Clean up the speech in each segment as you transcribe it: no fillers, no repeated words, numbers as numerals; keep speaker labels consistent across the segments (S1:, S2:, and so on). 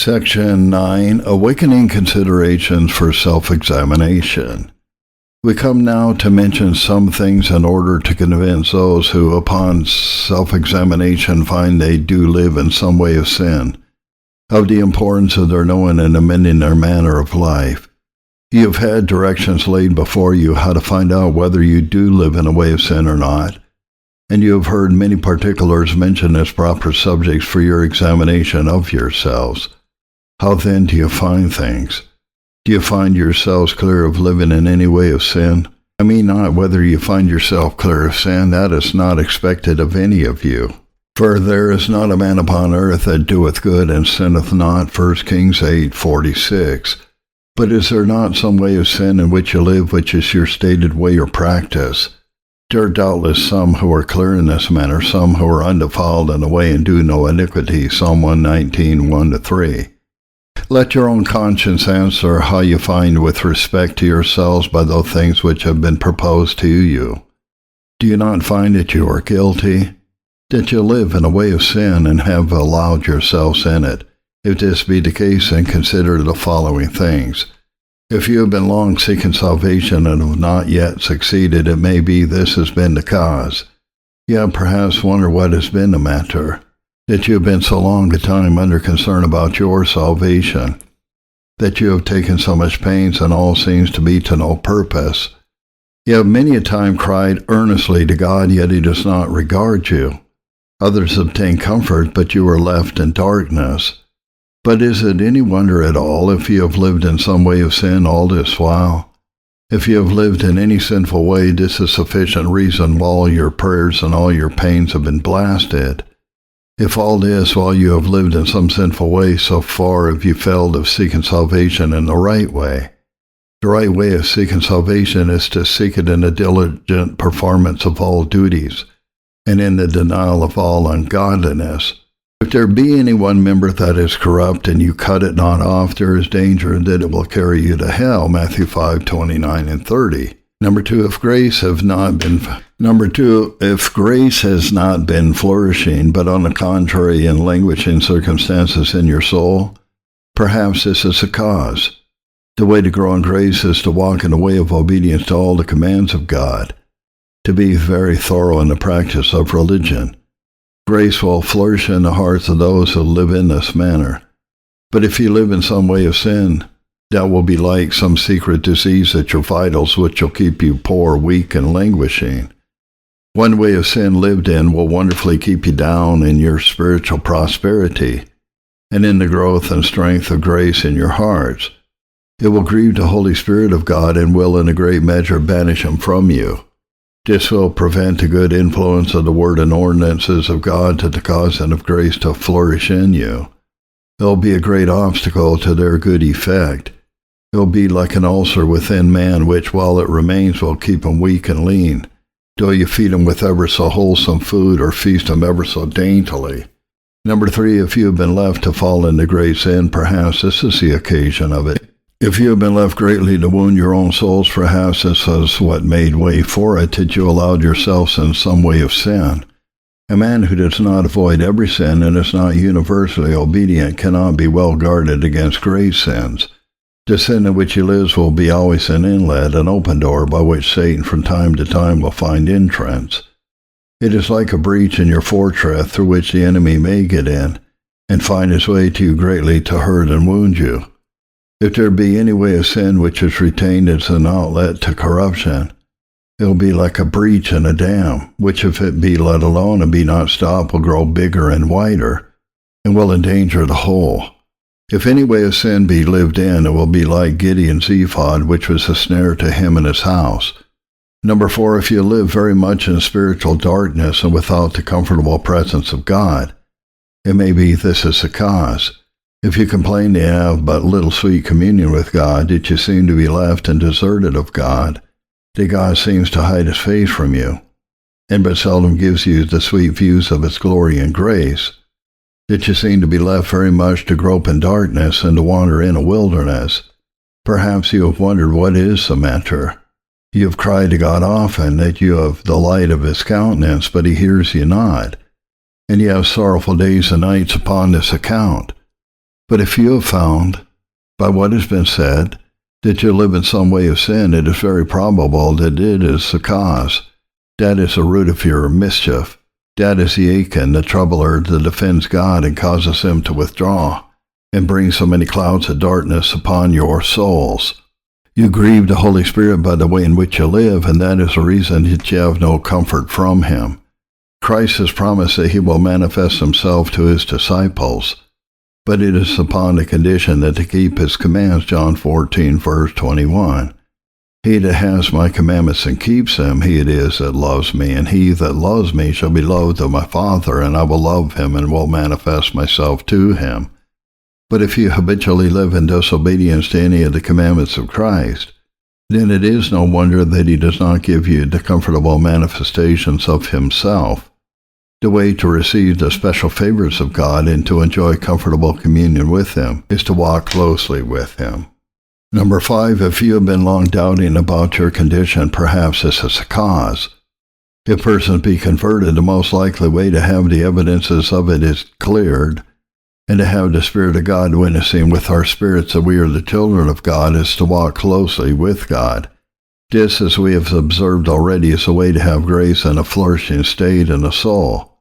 S1: Section 9. Awakening Considerations for Self-Examination. We come now to mention some things in order to convince those who, upon self-examination, find they do live in some way of sin, of the importance of their knowing and amending their manner of life. You have had directions laid before you how to find out whether you do live in a way of sin or not, and you have heard many particulars mentioned as proper subjects for your examination of yourselves. How then do you find things? Do you find yourselves clear of living in any way of sin? I mean not whether you find yourself clear of sin, that is not expected of any of you. For there is not a man upon earth that doeth good and sinneth not, 1 Kings 8:46. But is there not some way of sin in which you live, which is your stated way or practice? There are doubtless some who are clear in this manner, some who are undefiled in the way and do no iniquity, Psalm 119, 1-3. Let your own conscience answer how you find with respect to yourselves by those things which have been proposed to you. Do you not find that you are guilty? That you live in a way of sin and have allowed yourselves in it? If this be the case, then consider the following things. If you have been long seeking salvation and have not yet succeeded, it may be this has been the cause. You have perhaps wondered what has been the matter, that you have been so long a time under concern about your salvation, that you have taken so much pains and all seems to be to no purpose. You have many a time cried earnestly to God, yet he does not regard you. Others obtain comfort, but you are left in darkness. But is it any wonder at all if you have lived in some way of sin all this while? If you have lived in any sinful way, this is sufficient reason why all your prayers and all your pains have been blasted. If all this while you have lived in some sinful way, so far have you failed of seeking salvation in the right way. The right way of seeking salvation is to seek it in the diligent performance of all duties, and in the denial of all ungodliness. If there be any one member that is corrupt, and you cut it not off, there is danger that it will carry you to hell, Matthew 5:29-30. Number two, if grace has not been flourishing, but on the contrary in languishing circumstances in your soul, perhaps this is the cause. The way to grow in grace is to walk in the way of obedience to all the commands of God, to be very thorough in the practice of religion. Grace will flourish in the hearts of those who live in this manner. But if you live in some way of sin, that will be like some secret disease at your vitals, which will keep you poor, weak, and languishing. One way of sin lived in will wonderfully keep you down in your spiritual prosperity, and in the growth and strength of grace in your hearts. It will grieve the Holy Spirit of God and will in a great measure banish him from you. This will prevent the good influence of the word and ordinances of God to the cause and of grace to flourish in you. It will be a great obstacle to their good effect. It will be like an ulcer within man, which while it remains will keep him weak and lean, though you feed him with ever so wholesome food or feast him ever so daintily. Number three, if you have been left to fall into great sin, perhaps this is the occasion of it. If you have been left greatly to wound your own souls, perhaps this is what made way for it, that you allowed yourselves in some way of sin. A man who does not avoid every sin and is not universally obedient cannot be well guarded against great sins. The sin in which he lives will be always an inlet, an open door by which Satan from time to time will find entrance. It is like a breach in your fortress through which the enemy may get in and find his way to you greatly to hurt and wound you. If there be any way of sin which is retained as an outlet to corruption, it will be like a breach in a dam, which if it be let alone and be not stopped will grow bigger and wider, and will endanger the whole. If any way of sin be lived in, it will be like Gideon's ephod, which was a snare to him and his house. Number four, if you live very much in spiritual darkness and without the comfortable presence of God, it may be this is the cause. If you complain to have but little sweet communion with God, that you seem to be left and deserted of God, that God seems to hide his face from you, and but seldom gives you the sweet views of his glory and grace, that you seem to be left very much to grope in darkness and to wander in a wilderness. Perhaps you have wondered what is the matter. You have cried to God often that you have the light of his countenance, but he hears you not, and you have sorrowful days and nights upon this account. But if you have found, by what has been said, that you live in some way of sin, it is very probable that it is the cause. That is the root of your mischief. That is the Achan, the troubler that offends God and causes him to withdraw, and brings so many clouds of darkness upon your souls. You grieve the Holy Spirit by the way in which you live, and that is the reason that you have no comfort from him. Christ has promised that he will manifest himself to his disciples, but it is upon the condition that they keep his commands, John 14, verse 21. He that has my commandments and keeps them, he it is that loves me, and he that loves me shall be loved of my Father, and I will love him and will manifest myself to him. But if you habitually live in disobedience to any of the commandments of Christ, then it is no wonder that he does not give you the comfortable manifestations of himself. The way to receive the special favors of God and to enjoy comfortable communion with him is to walk closely with him. Number 5, if you have been long doubting about your condition, perhaps this is the cause. If persons be converted, the most likely way to have the evidences of it is cleared, and to have the Spirit of God witnessing with our spirits that we are the children of God is to walk closely with God. This, as we have observed already, is a way to have grace and a flourishing state in the soul.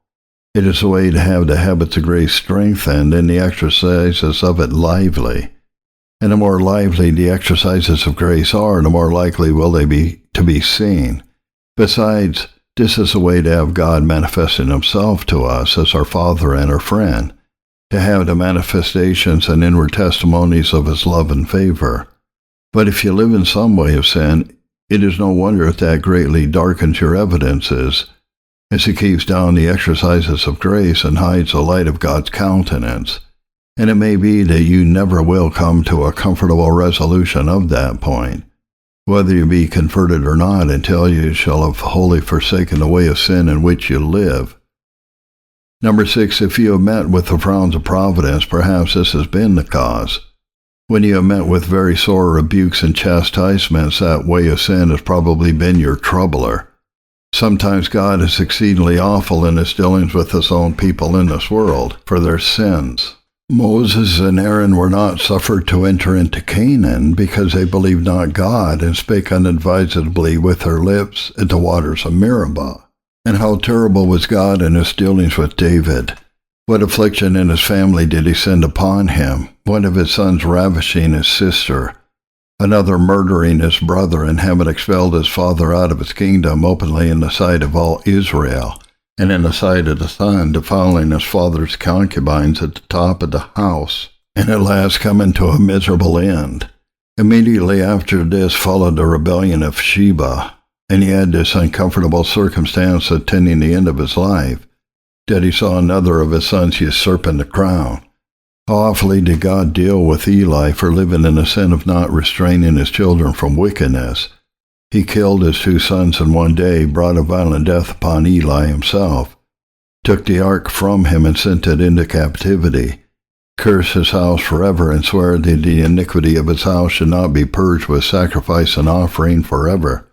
S1: It is a way to have the habits of grace strengthened and the exercises of it lively. And the more lively the exercises of grace are, the more likely will they be to be seen. Besides, this is a way to have God manifesting himself to us as our Father and our friend, to have the manifestations and inward testimonies of his love and favor. But if you live in some way of sin, it is no wonder that greatly darkens your evidences, as he keeps down the exercises of grace and hides the light of God's countenance. And it may be that you never will come to a comfortable resolution of that point, whether you be converted or not, until you shall have wholly forsaken the way of sin in which you live. Number 6, if you have met with the frowns of providence, perhaps this has been the cause. When you have met with very sore rebukes and chastisements, that way of sin has probably been your troubler. Sometimes God is exceedingly awful in his dealings with his own people in this world for their sins. Moses and Aaron were not suffered to enter into Canaan because they believed not God and spake unadvisedly with their lips at the waters of Meribah. And how terrible was God in his dealings with David. What affliction in his family did he send upon him? One of his sons ravishing his sister, another murdering his brother, and having expelled his father out of his kingdom openly in the sight of all Israel, and in the sight of the son, defiling his father's concubines at the top of the house, and at last coming to a miserable end. Immediately after this followed the rebellion of Sheba, and he had this uncomfortable circumstance attending the end of his life, that he saw another of his sons usurping the crown. How awfully did God deal with Eli for living in the sin of not restraining his children from wickedness. He killed his 2 sons in one day, brought a violent death upon Eli himself, took the ark from him and sent it into captivity, cursed his house forever, and swore that the iniquity of his house should not be purged with sacrifice and offering forever,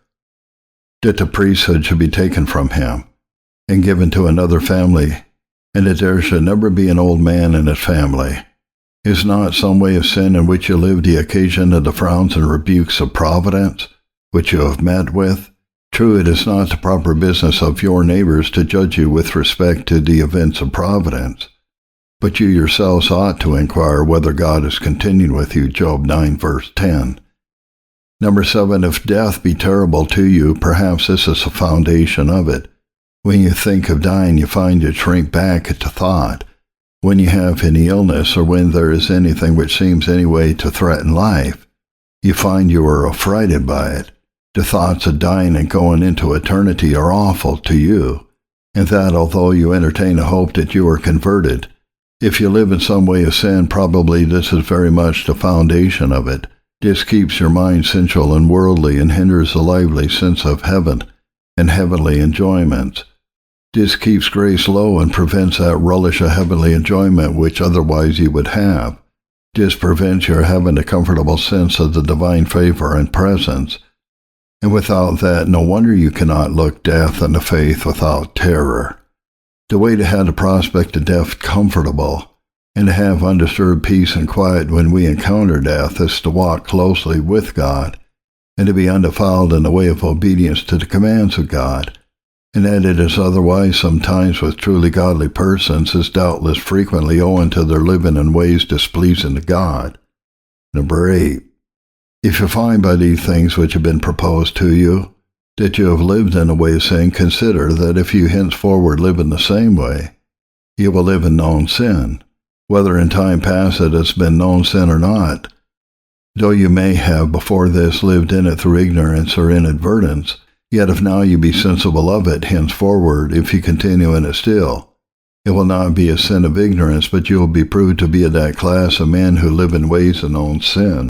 S1: that the priesthood should be taken from him and given to another family, and that there should never be an old man in his family. Is not some way of sin in which you live the occasion of the frowns and rebukes of providence, which you have met with? True, it is not the proper business of your neighbors to judge you with respect to the events of providence, but you yourselves ought to inquire whether God is continued with you, Job 9, verse 10. Number 7, if death be terrible to you, perhaps this is the foundation of it. When you think of dying, you find you shrink back at the thought. When you have any illness, or when there is anything which seems any way to threaten life, you find you are affrighted by it. The thoughts of dying and going into eternity are awful to you, and that although you entertain a hope that you are converted, if you live in some way of sin, probably this is very much the foundation of it. This keeps your mind sensual and worldly and hinders the lively sense of heaven and heavenly enjoyments. This keeps grace low and prevents that relish of heavenly enjoyment which otherwise you would have. This prevents your having a comfortable sense of the divine favor and presence. And without that, no wonder you cannot look death in the face without terror. The way to have the prospect of death comfortable And to have undisturbed peace and quiet when we encounter death is to walk closely with God, and to be undefiled in the way of obedience to the commands of God. And that it is otherwise sometimes with truly godly persons is doubtless frequently owing to their living in ways displeasing to God. Number 8. If you find by these things which have been proposed to you, that you have lived in a way of sin, consider that if you henceforward live in the same way, you will live in known sin, whether in time past it has been known sin or not. Though you may have before this lived in it through ignorance or inadvertence, yet if now you be sensible of it, henceforward, if you continue in it still, it will not be a sin of ignorance, but you will be proved to be of that class of men who live in ways of known sin.